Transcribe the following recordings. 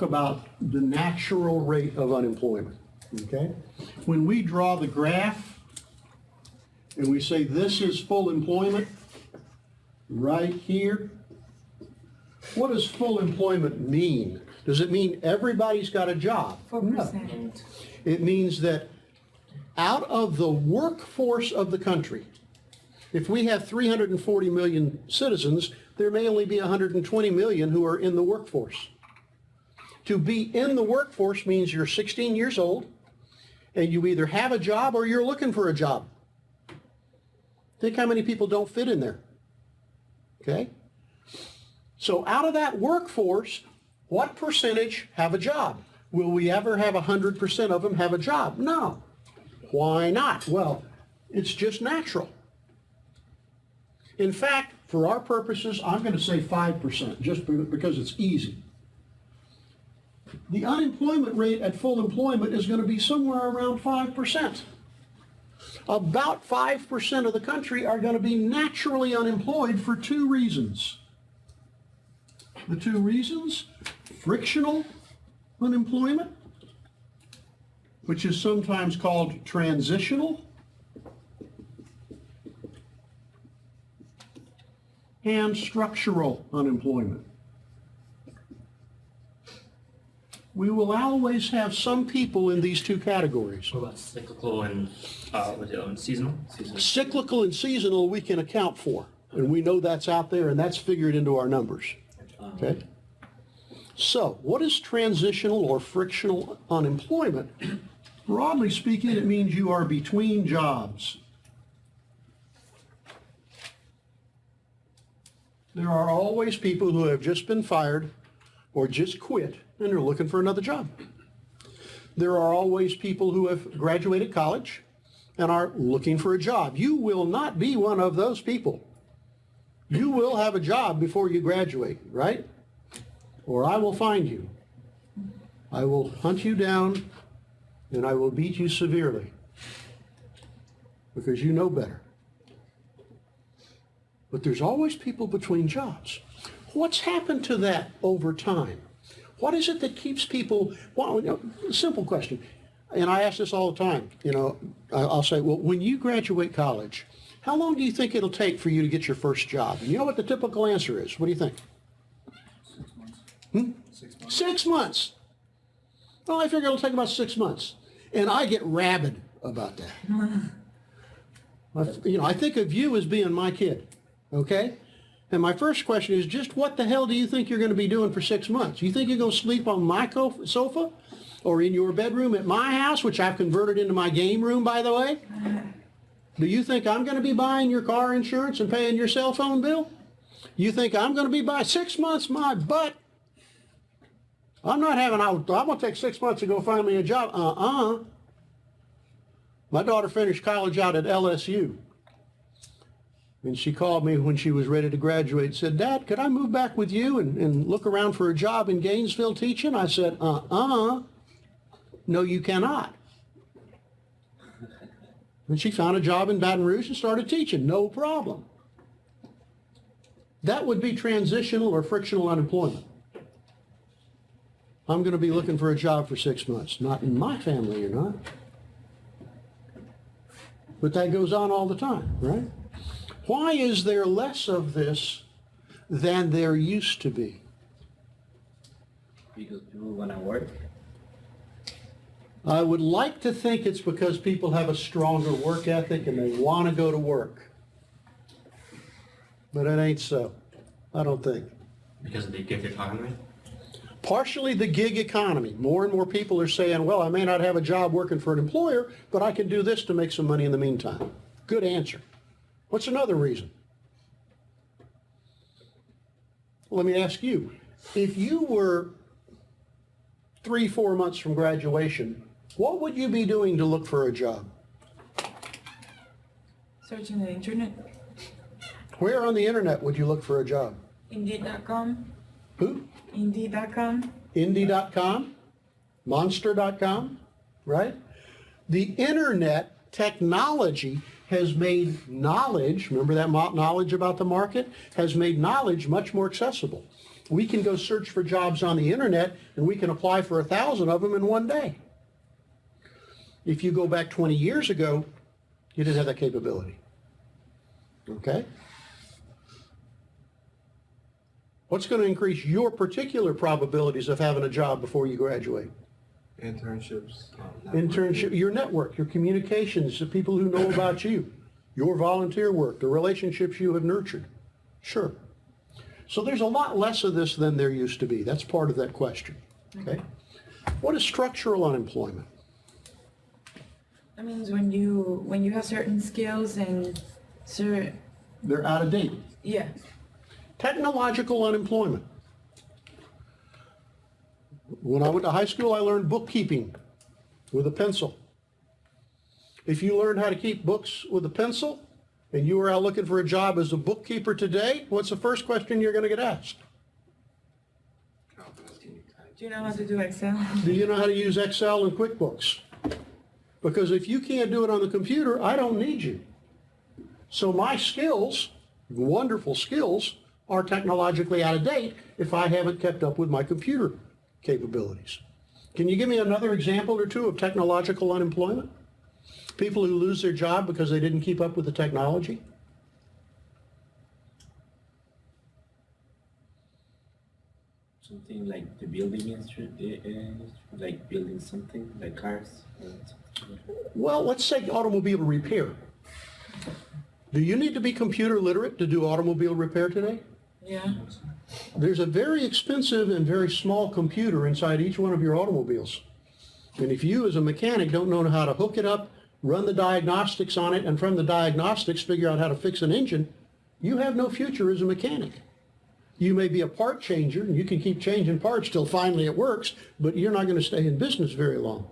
about the natural rate of unemployment, okay? When we draw the graph and we say this is full employment right here, what does full employment mean? Does it mean everybody's got a job? 4%. It means that out of the workforce of the country, if we have 340 million citizens, there may only be 120 million who are in the workforce. To be in the workforce means you're 16 years old and you either have a job or you're looking for a job. Think how many people don't fit in there. Okay? So out of that workforce, what percentage have a job? Will we ever have 100% of them have a job? No. Why not? Well, it's just natural. In fact, for our purposes, I'm going to say 5%, just because it's easy. The unemployment rate at full employment is going to be somewhere around 5%. About 5% of the country are going to be naturally unemployed for two reasons. The two reasons: frictional unemployment, which is sometimes called transitional, and structural unemployment. We will always have some people in these two categories. What about cyclical and seasonal? Cyclical and seasonal we can account for, and we know that's out there, and that's figured into our numbers. Okay? So, what is transitional or frictional unemployment? Broadly speaking, it means you are between jobs. There are always people who have just been fired or just quit and they're looking for another job. There are always people who have graduated college and are looking for a job. You will not be one of those people. You will have a job before you graduate, right? Or I will find you. I will hunt you down and I will beat you severely because you know better. But there's always people between jobs. What's happened to that over time? What is it that keeps people, well, simple question, and I ask this all the time, I'll say, well, when you graduate college, how long do you think it'll take for you to get your first job? And you know what the typical answer is? What do you think? 6 months. 6 months. 6 months. Well, I figure it'll take about 6 months. And I get rabid about that. I think of you as being my kid, okay? And my first question is just what the hell do you think you're going to be doing for 6 months? You think you're going to sleep on my sofa or in your bedroom at my house, which I've converted into my game room, by the way? Do you think I'm going to be buying your car insurance and paying your cell phone bill? You think I'm going to be buying 6 months, my butt? I'm going to take 6 months to go find me a job. My daughter finished college out at LSU. And she called me when she was ready to graduate and said, Dad, could I move back with you and look around for a job in Gainesville teaching? I said, no, you cannot. And she found a job in Baton Rouge and started teaching, no problem. That would be transitional or frictional unemployment. I'm going to be looking for a job for 6 months. Not in my family, you're not. But that goes on all the time, right? Why is there less of this than there used to be? Because people want to work. I would like to think it's because people have a stronger work ethic and they want to go to work. But it ain't so. I don't think. Because of the gig economy? Partially the gig economy. More and more people are saying, well, I may not have a job working for an employer, but I can do this to make some money in the meantime. Good answer. What's another reason? Let me ask you, if you were 3-4 months from graduation, what would you be doing to look for a job? Searching the internet. Where on the internet would you look for a job? Indeed.com. Who? Indeed.com. Indy.com? Monster.com? Right? The internet technology has made knowledge, remember that knowledge about the market, has made knowledge much more accessible. We can go search for jobs on the internet and we can apply for 1,000 of them in one day. If you go back 20 years ago, you didn't have that capability. Okay? What's going to increase your particular probabilities of having a job before you graduate? Internships. Internship, your network, your communications, the people who know about you, your volunteer work, the relationships you have nurtured. Sure. So there's a lot less of this than there used to be. That's part of that question. Okay? What is structural unemployment? That means when you have certain skills and certain, They're out of date. yeah. Technological unemployment. When I went to high school, I learned bookkeeping with a pencil. If you learned how to keep books with a pencil and you were out looking for a job as a bookkeeper today, what's the first question you're going to get asked? Do you know how to do Excel? Do you know how to use Excel and QuickBooks? Because if you can't do it on the computer, I don't need you. So my skills, wonderful skills, are technologically out of date if I haven't kept up with my computer capabilities. Can you give me another example or two of technological unemployment? People who lose their job because they didn't keep up with the technology? Something like the building industry, like building something, like cars. Well, let's say automobile repair. Do you need to be computer literate to do automobile repair today? Yeah. There's a very expensive and very small computer inside each one of your automobiles. And if you as a mechanic don't know how to hook it up, run the diagnostics on it, and from the diagnostics figure out how to fix an engine, you have no future as a mechanic. You may be a part changer, and you can keep changing parts till finally it works, but you're not going to stay in business very long.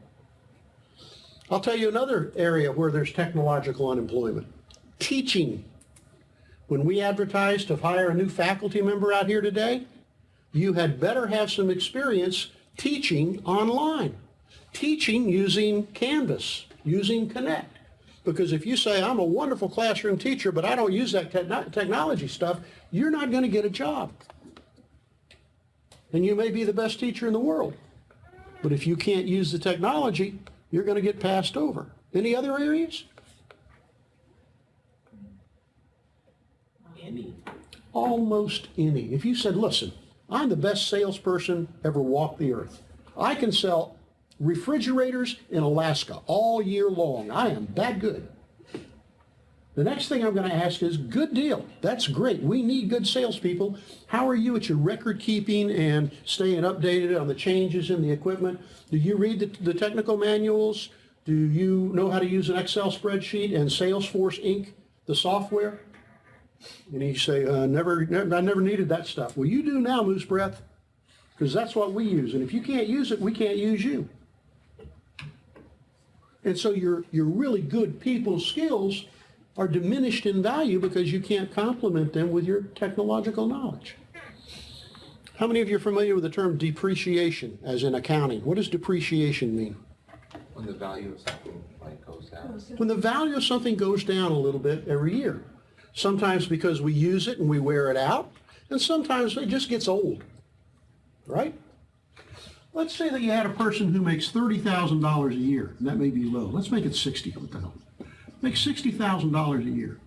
I'll tell you another area where there's technological unemployment. Teaching. When we advertised to hire a new faculty member out here today, you had better have some experience teaching online. Teaching using Canvas, using Connect. Because if you say, I'm a wonderful classroom teacher, but I don't use that technology stuff, you're not going to get a job. And you may be the best teacher in the world. But if you can't use the technology, you're going to get passed over. Any other areas? Any. Almost any. If you said, listen, I'm the best salesperson ever walked the earth. I can sell refrigerators in Alaska all year long. I am that good. The next thing I'm going to ask is, good deal. That's great. We need good salespeople. How are you at your record keeping and staying updated on the changes in the equipment? Do you read the technical manuals? Do you know how to use an Excel spreadsheet and Salesforce Inc., the software? And you say, I never needed that stuff. Well, you do now, Moose Breath, because that's what we use. And if you can't use it, we can't use you. And so your really good people's skills are diminished in value because you can't complement them with your technological knowledge. How many of you are familiar with the term depreciation, as in accounting? What does depreciation mean? When the value of something like goes down. When the value of something goes down a little bit every year. Sometimes because we use it and we wear it out, and sometimes it just gets old, right? Let's say that you had a person who makes $30,000 a year, and that may be low. Let's make it 60. What the hell? Make $60,000 a year.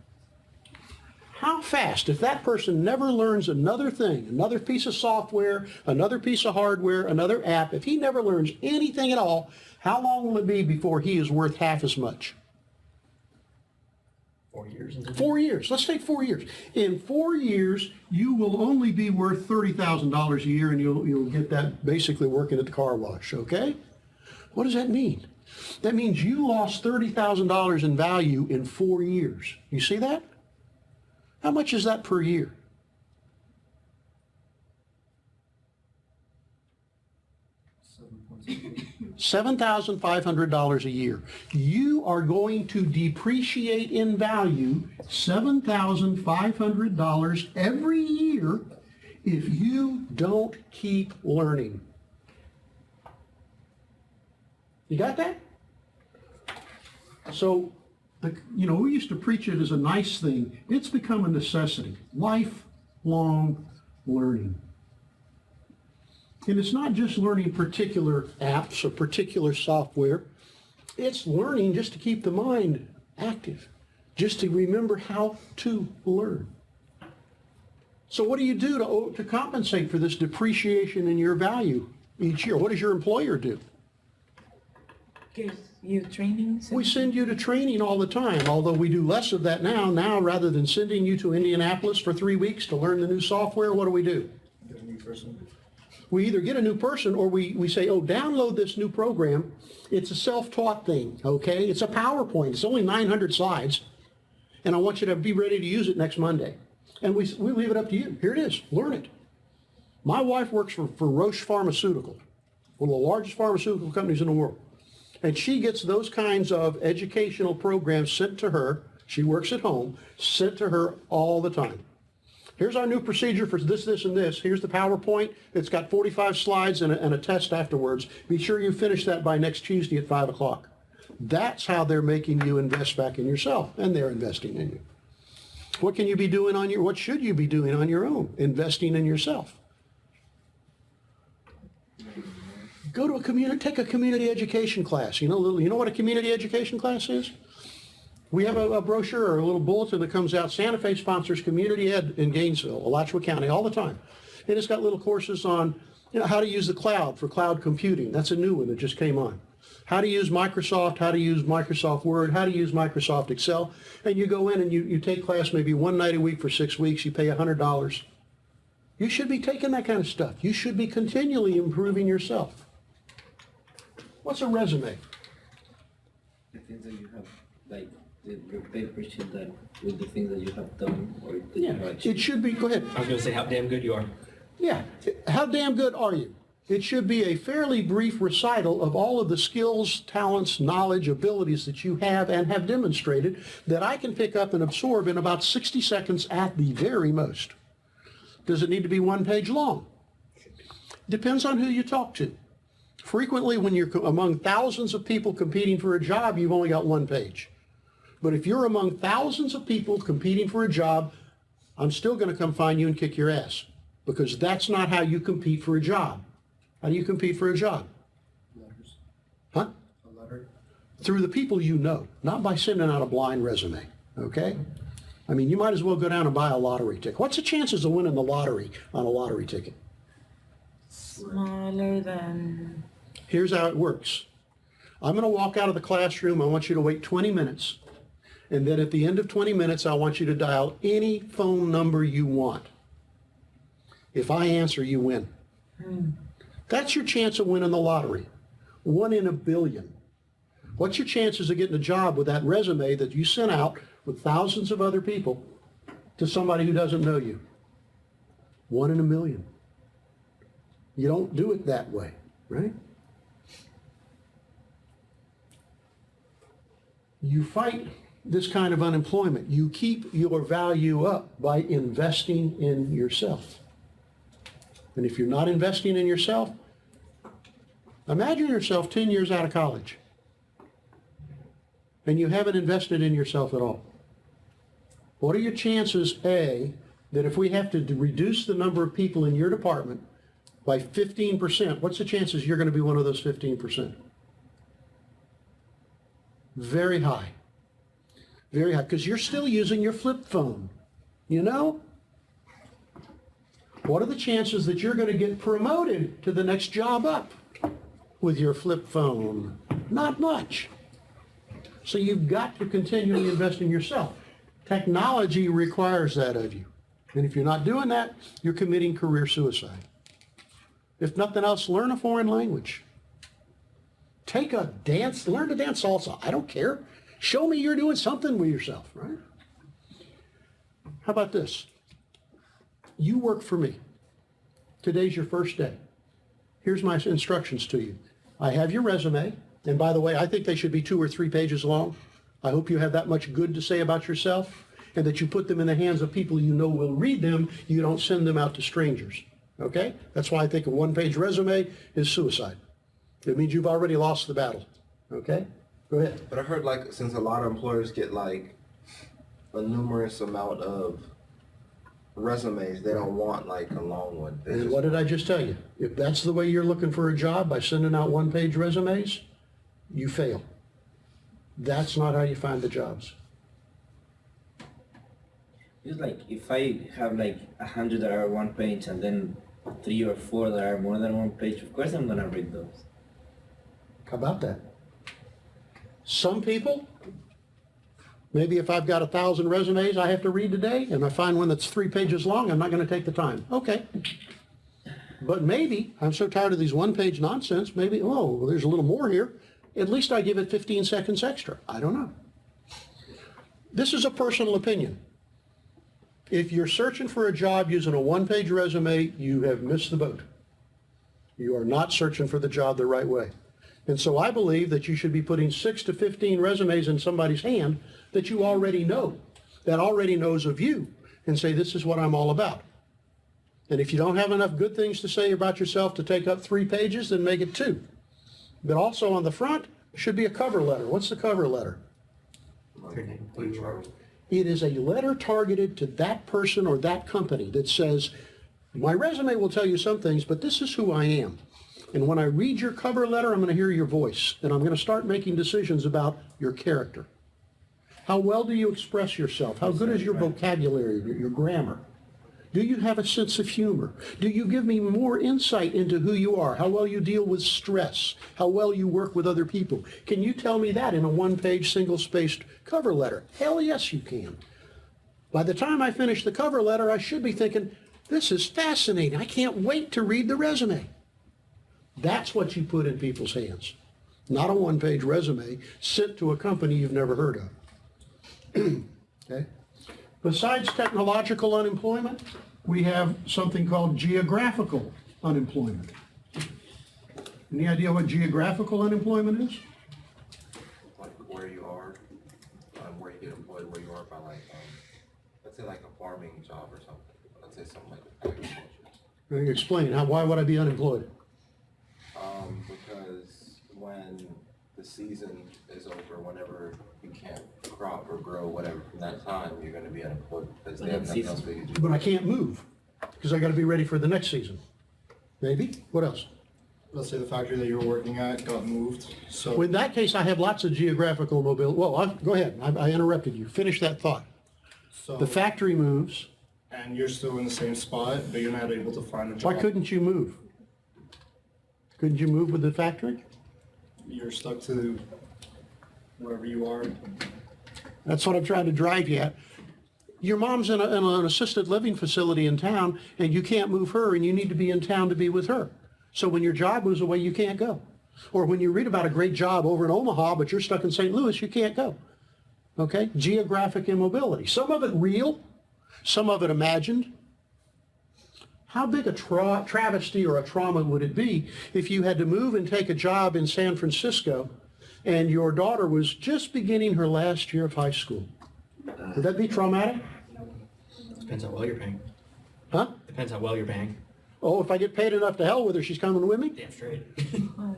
How fast, if that person never learns another thing, another piece of software, another piece of hardware, another app, if he never learns anything at all, how long will it be before he is worth half as much? 4 years. 4 years. Let's take 4 years. In 4 years, you will only be worth $30,000 a year, and you'll get that basically working at the car wash, okay? What does that mean? That means you lost $30,000 in value in 4 years. You see that? How much is that per year? $7,500 a year. You are going to depreciate in value $7,500 every year if you don't keep learning. You got that? So, we used to preach it as a nice thing. It's become a necessity. Lifelong learning. And it's not just learning particular apps or particular software. It's learning just to keep the mind active, just to remember how to learn. So what do you do to compensate for this depreciation in your value each year? What does your employer do? Gives you training? We send you to training all the time, although we do less of that now. Now, rather than sending you to Indianapolis for 3 weeks to learn the new software, what do? Get a new person. We either get a new person or we say, oh, download this new program. It's a self-taught thing, okay? It's a PowerPoint. It's only 900 slides. And I want you to be ready to use it next Monday. And we leave it up to you. Here it is. Learn it. My wife works for Roche Pharmaceutical, one of the largest pharmaceutical companies in the world. And she gets those kinds of educational programs sent to her. She works at home, sent to her all the time. Here's our new procedure for this, this, and this. Here's the PowerPoint. It's got 45 slides and a test afterwards. Be sure you finish that by next Tuesday at 5 o'clock. That's how they're making you invest back in yourself, and they're investing in you. What can you be doing what should you be doing on your own? Investing in yourself. Go to take a community education class. You know what a community education class is? We have a brochure or a little bulletin that comes out. Santa Fe sponsors community ed in Gainesville, Alachua County, all the time. And it's got little courses on how to use the cloud for cloud computing. That's a new one that just came on. How to use Microsoft, how to use Microsoft Word, how to use Microsoft Excel. And you go in and you take class maybe one night a week for 6 weeks. You pay $100. You should be taking that kind of stuff. You should be continually improving yourself. What's a resume? The things that you have, like your paper sheet that with the things that you have done or that you have It achieved. should be, go ahead. I was going to say how damn good you are. Yeah, how damn good are you? It should be a fairly brief recital of all of the skills, talents, knowledge, abilities that you have and have demonstrated that I can pick up and absorb in about 60 seconds at the very most. Does it need to be 1 page long? Depends on who you talk to. Frequently, when you're among thousands of people competing for a job, you've only got 1 page. But if you're among thousands of people competing for a job, I'm still going to come find you and kick your ass, because that's not how you compete for a job. How do you compete for a job? Letters. Huh? A letter. Through the people you know, not by sending out a blind resume, okay? I mean, you might as well go down and buy a lottery ticket. What's the chances of winning the lottery on a lottery ticket? Smaller than... Here's how it works. I'm going to walk out of the classroom. I want you to wait 20 minutes. And then at the end of 20 minutes, I want you to dial any phone number you want. If I answer, you win. That's your chance of winning the lottery. 1 in a billion. What's your chances of getting a job with that resume that you sent out with thousands of other people to somebody who doesn't know you? 1 in a million. You don't do it that way, right? You fight this kind of unemployment. You keep your value up by investing in yourself. And if you're not investing in yourself, imagine yourself 10 years out of college and you haven't invested in yourself at all. What are your chances, A, that if we have to reduce the number of people in your department by 15%, what's the chances you're going to be one of those 15%? Very high. Very high, because you're still using your flip phone, you know? What are the chances that you're going to get promoted to the next job up with your flip phone? Not much. So you've got to continually invest in yourself. Technology requires that of you. And if you're not doing that, you're committing career suicide. If nothing else, learn a foreign language. Take a dance, learn to dance salsa. I don't care. Show me you're doing something with yourself, right? How about this? You work for me. Today's your first day. Here's my instructions to you. I have your resume. And by the way, I think they should be 2 or 3 pages long. I hope you have that much good to say about yourself and that you put them in the hands of people you know will read them. You don't send them out to strangers. Okay? That's why I think a 1-page resume is suicide. It means you've already lost the battle. Okay? Go ahead. But I heard like since a lot of employers get like a numerous amount of resumes, they don't want like a long one. They And just what did I want- just tell you? If that's the way you're looking for a job, by sending out one-page resumes, you fail. That's not how you find the jobs. It's like if I have like 100 that are one page and then 3 or 4 that are more than one page, of course I'm gonna read those. How about that? Some people, maybe if I've got 1,000 resumes I have to read today, and I find one that's 3 pages long, I'm not going to take the time. Okay. But maybe, I'm so tired of these one-page nonsense, maybe, oh, well, there's a little more here. At least I give it 15 seconds extra. I don't know. This is a personal opinion. If you're searching for a job using a one-page resume, you have missed the boat. You are not searching for the job the right way. And so I believe that you should be putting 6 to 15 resumes in somebody's hand that you already know, that already knows of you, and say, this is what I'm all about. And if you don't have enough good things to say about yourself to take up 3 pages, then make it 2. But also on the front should be a cover letter. What's the cover letter? Your name, who you are. It is a letter targeted to that person or that company that says, my resume will tell you some things, but this is who I am. And when I read your cover letter, I'm going to hear your voice, and I'm going to start making decisions about your character. How well do you express yourself? How good is your vocabulary, your grammar? Do you have a sense of humor? Do you give me more insight into who you are? How well you deal with stress? How well you work with other people? Can you tell me that in a one-page, single-spaced cover letter? Hell yes, you can. By the time I finish the cover letter, I should be thinking, this is fascinating. I can't wait to read the resume. That's what you put in people's hands. Not a one-page resume sent to a company you've never heard of. Okay? Besides technological unemployment, we have something called geographical unemployment. Any idea what geographical unemployment is? like where you are, where you get employed, where you are by like, let's say like a farming job or something. Let's say something like agriculture. Can you explain, why would I be unemployed? Because when the season is over, whenever you can't crop or grow whatever from that time, you're going to be unemployed because they have nothing else for you to do. But I can't move, because I got to be ready for the next season. Maybe? What else? Let's say the factory that you were working at got moved, so. Well, in that case, I have lots of geographical mobility. Well, go ahead, I interrupted you. Finish that thought. So, The factory moves. and you're still in the same spot, but you're not able to find a job. Why couldn't you move? Couldn't you move with the factory? You're stuck to wherever you are. That's what I'm trying to drive you at. Your mom's in an assisted living facility in town, and you can't move her, and you need to be in town to be with her. So when your job moves away, you can't go. Or when you read about a great job over in Omaha, but you're stuck in St. Louis, you can't go. Okay? Geographic immobility. Some of it real, some of it imagined. How big a travesty or a trauma would it be if you had to move and take a job in San Francisco and your daughter was just beginning her last year of high school? Would that be traumatic? Depends how well you're paying. Huh? Depends how well you're paying. Oh, if I get paid enough to hell with her, she's coming with me? Damn straight.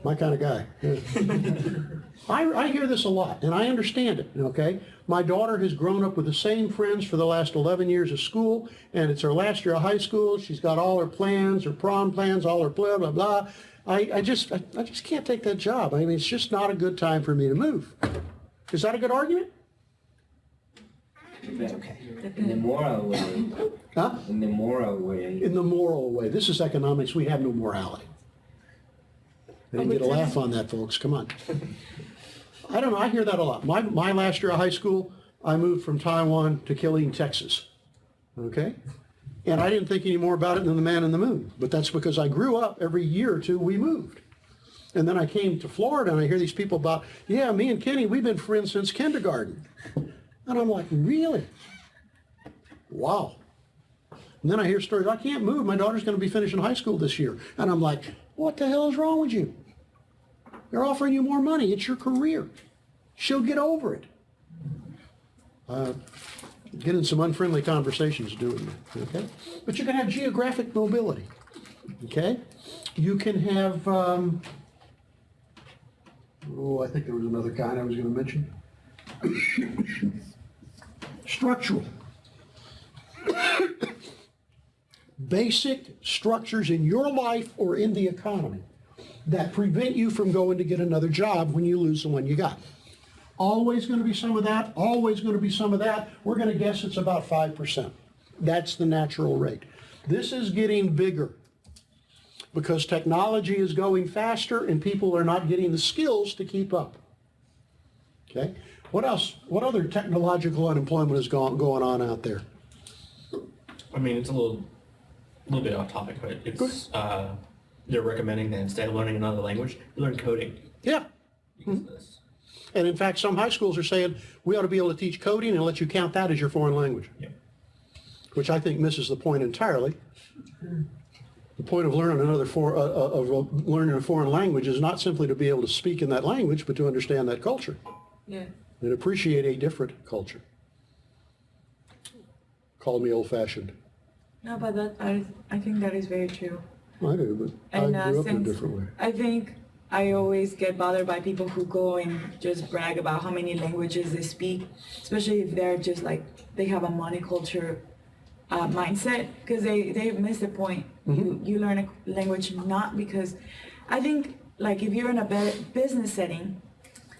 My kind of guy. Yeah. I hear this a lot, and I understand it, okay? My daughter has grown up with the same friends for the last 11 years of school, and it's her last year of high school. She's got all her plans, her prom plans, all her blah, blah, blah. I just can't take that job. I mean, it's just not a good time for me to move. Is that a good argument? Okay. In the moral way. Huh? In the moral way. In the moral way. This is economics. We have no morality. I didn't get a laugh on that, folks. Come on. I don't know. I hear that a lot. My last year of high school, I moved from Taiwan to Killeen, Texas. Okay? And I didn't think any more about it than the man in the moon. But that's because I grew up, every year or two, we moved. And then I came to Florida, and I hear these people about, yeah, me and Kenny, we've been friends since kindergarten. And I'm like, really? Wow. And then I hear stories, I can't move. My daughter's going to be finishing high school this year. And I'm like, what the hell is wrong with you? They're offering you more money. It's your career. She'll get over it. Get in some unfriendly conversations doing that, okay? But you can have geographic mobility, okay? You can have, I think there was another kind I was going to mention. Structural. basic structures in your life or in the economy that prevent you from going to get another job when you lose the one you got. Always going to be some of that, always going to be some of that. We're going to guess it's about 5%. That's the natural rate. This is getting bigger because technology is going faster and people are not getting the skills to keep up. Okay? What else? What other technological unemployment is going on out there? I mean, it's a little bit off topic, but it's they're recommending that instead of learning another language, you learn coding. Yeah. Because of this. And in fact, some high schools are saying we ought to be able to teach coding and let you count that as your foreign language, Yeah. which I think misses the point entirely. The point of learning learning a foreign language is not simply to be able to speak in that language, but to understand that culture Yeah. and appreciate a different culture. Call me old-fashioned. No, but I think that is very true. I do, but And I grew up in a since different way. I think I always get bothered by people who go and just brag about how many languages they speak, especially if they're just like, they have a monoculture mindset, because they miss the point. You learn a language not because, I think like if you're in a business setting,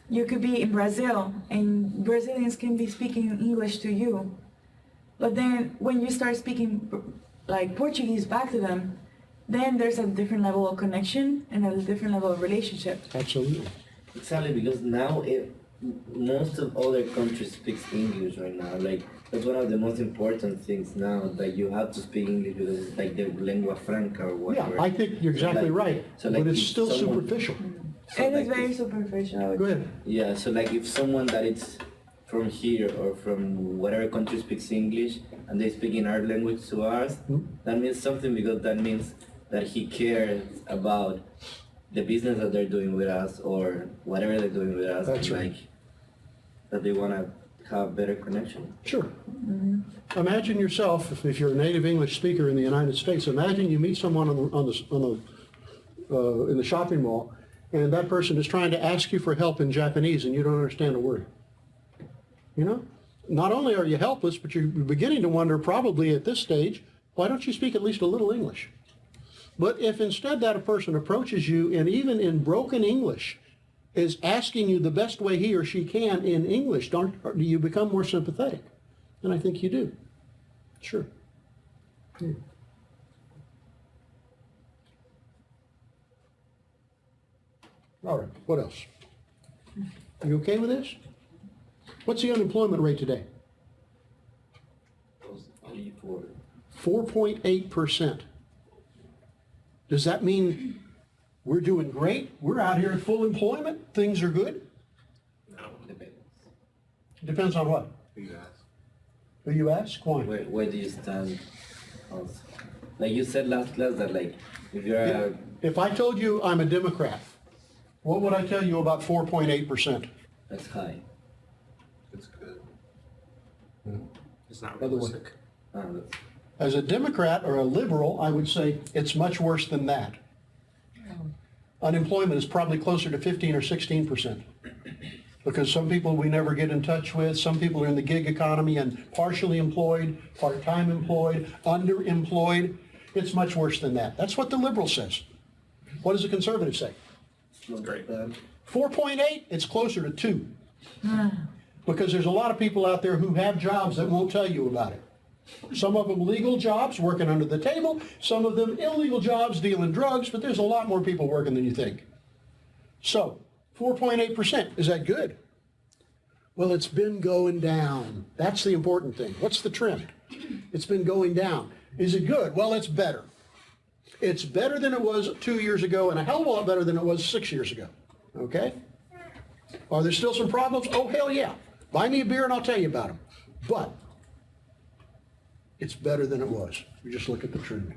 you could be in Brazil and Brazilians can be speaking English to you, but then when you start speaking like Portuguese back to them, then there's a different level of connection and a different level of relationship. Absolutely. Exactly, because now most of other countries speak English right now. Like, that's one of the most important things now, that you have to speak English because it's like the lingua franca or Yeah, whatever. I think you're exactly right, so like but it's if still someone- superficial. So It is like very if- superficial. Go ahead. Yeah, so like if someone that is from here or from whatever country speaks English and they speak in our language to us, that means something, because that means that he cares about the business that they're doing with us or whatever they're doing with us. That's and right. like that they want to have better connection. Sure. Imagine yourself, if you're a native English speaker in the United States, imagine you meet someone in the shopping mall, and that person is trying to ask you for help in Japanese, and you don't understand a word. You know? Not only are you helpless, but you're beginning to wonder, probably at this stage, why don't you speak at least a little English? But if instead that a person approaches you, and even in broken English, is asking you the best way he or she can in English, do you become more sympathetic? And I think you do. Sure. Yeah. All right, what else? Are you okay with this? What's the unemployment rate today? 4.8%. Does that mean we're doing great? We're out here at full employment? Things are good? No. Depends on what? Who you ask? Who you ask? Why? Where do you stand? Also? Like you said last class that like if you're If I told you I'm a Democrat, what would I tell you about 4.8%? that's high. It's good. It's not By the way. realistic. That's, As a Democrat or a liberal, I would say it's much worse than that. Unemployment is probably closer to 15 or 16%. Because some people we never get in touch with, some people are in the gig economy and partially employed, part-time employed, underemployed. It's much worse than that. That's what the liberal says. What does the conservative say? not Great. bad. 4.8, it's closer to 2. Because there's a lot of people out there who have jobs that won't tell you about it. Some of them legal jobs, working under the table. Some of them illegal jobs, dealing drugs. But there's a lot more people working than you think. So, 4.8%, is that good? Well, it's been going down. That's the important thing. What's the trend? It's been going down. Is it good? Well, it's better. It's better than it was 2 years ago and a hell of a lot better than it was 6 years ago. Okay? Are there still some problems? Oh, hell yeah. Buy me a beer and I'll tell you about them. But it's better than it was. You just look at the trend.